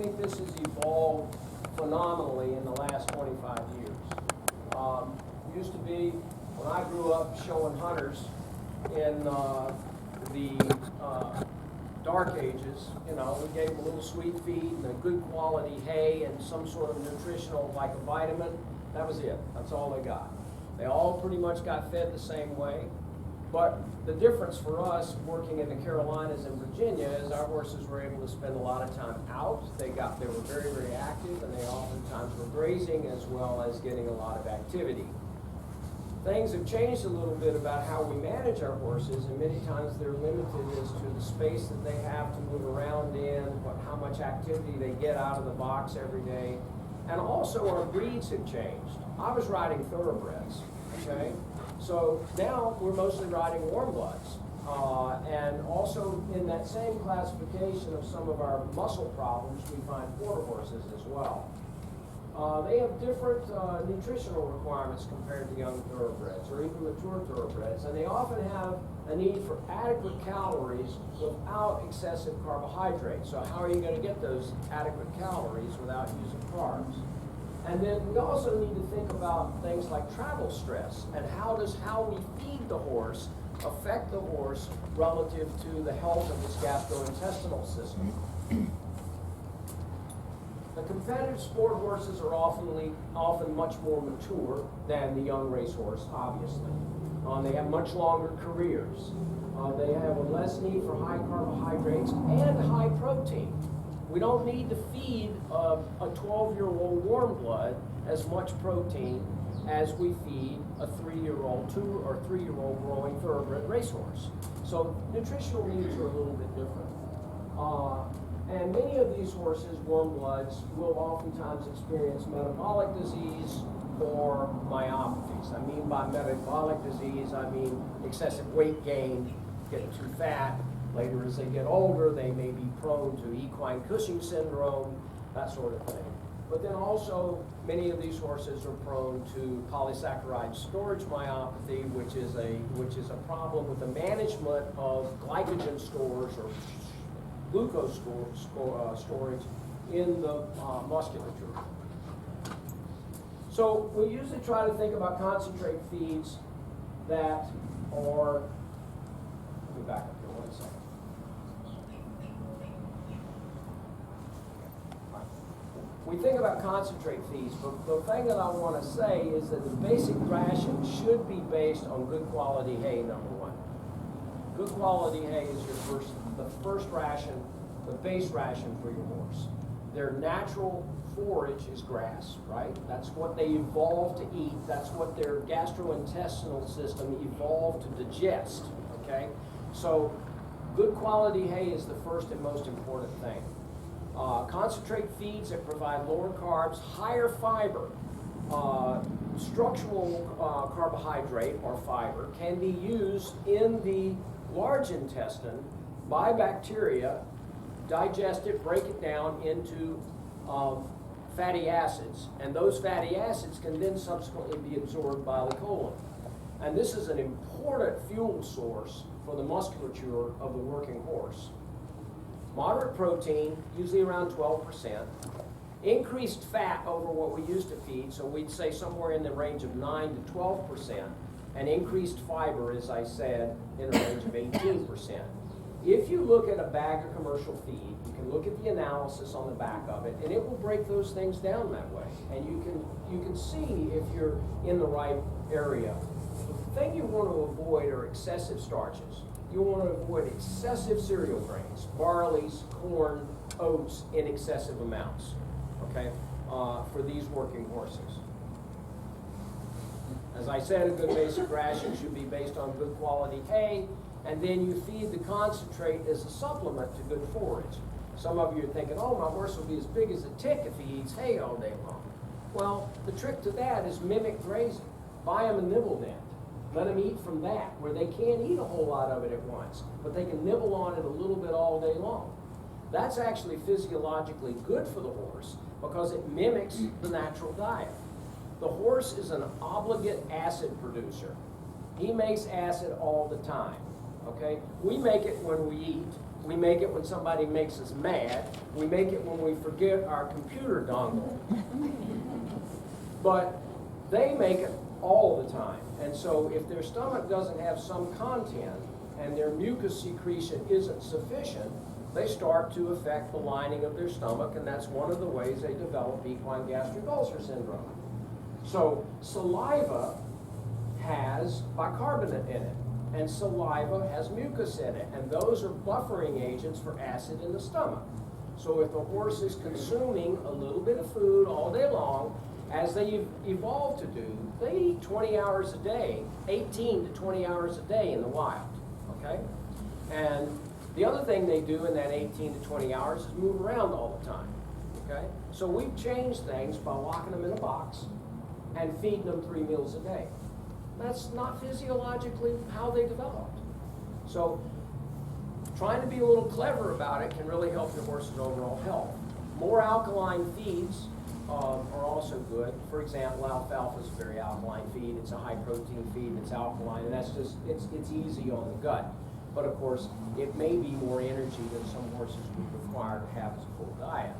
think this has evolved phenomenally in the last 25 years. Used to be, when I grew up showing hunters in the dark ages, you know, we gave them a little sweet feed and a good quality hay and some sort of nutritional, like a vitamin. That was it. That's all they got. They all pretty much got fed the same way. But the difference for us working in the Carolinas and Virginia is our horses were able to spend a lot of time out. They were very, very active, and they oftentimes were grazing as well as getting a lot of activity. Things have changed a little bit about how we manage our horses, and many times they're limited as to the space that they have to move around in, how much activity they get out of the box every day. And also our breeds have changed. I was riding Thoroughbreds, okay? So now we're mostly riding warm bloods. And also in that same classification of some of our muscle problems, we find quarter horses as well. They have different nutritional requirements compared to young thoroughbreds or even mature thoroughbreds, and they often have a need for adequate calories without excessive carbohydrates. So how are you going to get those adequate calories without using carbs? And then we also need to think about things like travel stress and how we feed the horse affect the horse relative to the health of its gastrointestinal system. The competitive sport horses are often much more mature than the young racehorse, obviously. They have much longer careers. They have a less need for high carbohydrates and high protein. We don't need to feed a 12-year-old warm blood as much protein as we feed a 3-year-old, 2 or 3-year-old growing thoroughbred racehorse. So nutritional needs are a little bit different. And many of these horses, warm bloods, will oftentimes experience metabolic disease or myopathies. I mean by metabolic disease, I mean excessive weight gain, getting too fat. Later as they get older, they may be prone to equine Cushing syndrome, that sort of thing. But then also, many of these horses are prone to polysaccharide storage myopathy, which is a problem with the management of glycogen stores or glucose storage in the musculature. So we usually try to think about concentrate feeds that are, let me back up here 1 second. We think about concentrate feeds, but the thing that I want to say is that the basic ration should be based on good quality hay, number one. Good quality hay is the first ration, the base ration for your horse. Their natural forage is grass, right? That's what they evolved to eat. That's what their gastrointestinal system evolved to digest, okay? So good quality hay is the first and most important thing. Concentrate feeds that provide lower carbs, higher fiber, structural carbohydrate or fiber can be used in the large intestine by bacteria, digest it, break it down into fatty acids, and those fatty acids can then subsequently be absorbed by the colon. And this is an important fuel source for the musculature of the working horse. Moderate protein, usually around 12%. Increased fat over what we used to feed, so we'd say somewhere in the range of 9 to 12%. And increased fiber, as I said, in a range of 18%. If you look at a bag of commercial feed, you can look at the analysis on the back of it, and it will break those things down that way. And you can see if you're in the right area. The thing you want to avoid are excessive starches. You want to avoid excessive cereal grains, barleys, corn, oats in excessive amounts, okay, for these working horses. As I said, a good basic ration should be based on good quality hay, and then you feed the concentrate as a supplement to good forage. Some of you are thinking, oh, my horse will be as big as a tick if he eats hay all day long. Well, the trick to that is mimic grazing. Buy them a nibble den. Let them eat from that, where they can't eat a whole lot of it at once, but they can nibble on it a little bit all day long. That's actually physiologically good for the horse because it mimics the natural diet. The horse is an obligate acid producer. He makes acid all the time. okay? We make it when we eat. We make it when somebody makes us mad. We make it when we forget our computer dongle. But they make it all the time. And so if their stomach doesn't have some content and their mucus secretion isn't sufficient, they start to affect the lining of their stomach, and that's one of the ways they develop equine gastric ulcer syndrome. So saliva has bicarbonate in it, and saliva has mucus in it, and those are buffering agents for acid in the stomach. So if the horse is consuming a little bit of food all day long, as they evolved to do, they eat 20 hours a day, 18 to 20 hours a day in the wild, okay? And the other thing they do in that 18 to 20 hours is move around all the time, okay? So we've changed things by locking them in a box and feeding them 3 meals a day. That's not physiologically how they developed. So trying to be a little clever about it can really help your horse's overall health. More alkaline feeds are also good. For example, alfalfa is a very alkaline feed. It's a high protein feed, and it's alkaline, and that's just, it's easy on the gut. But of course, it may be more energy than some horses would require to have as a full diet.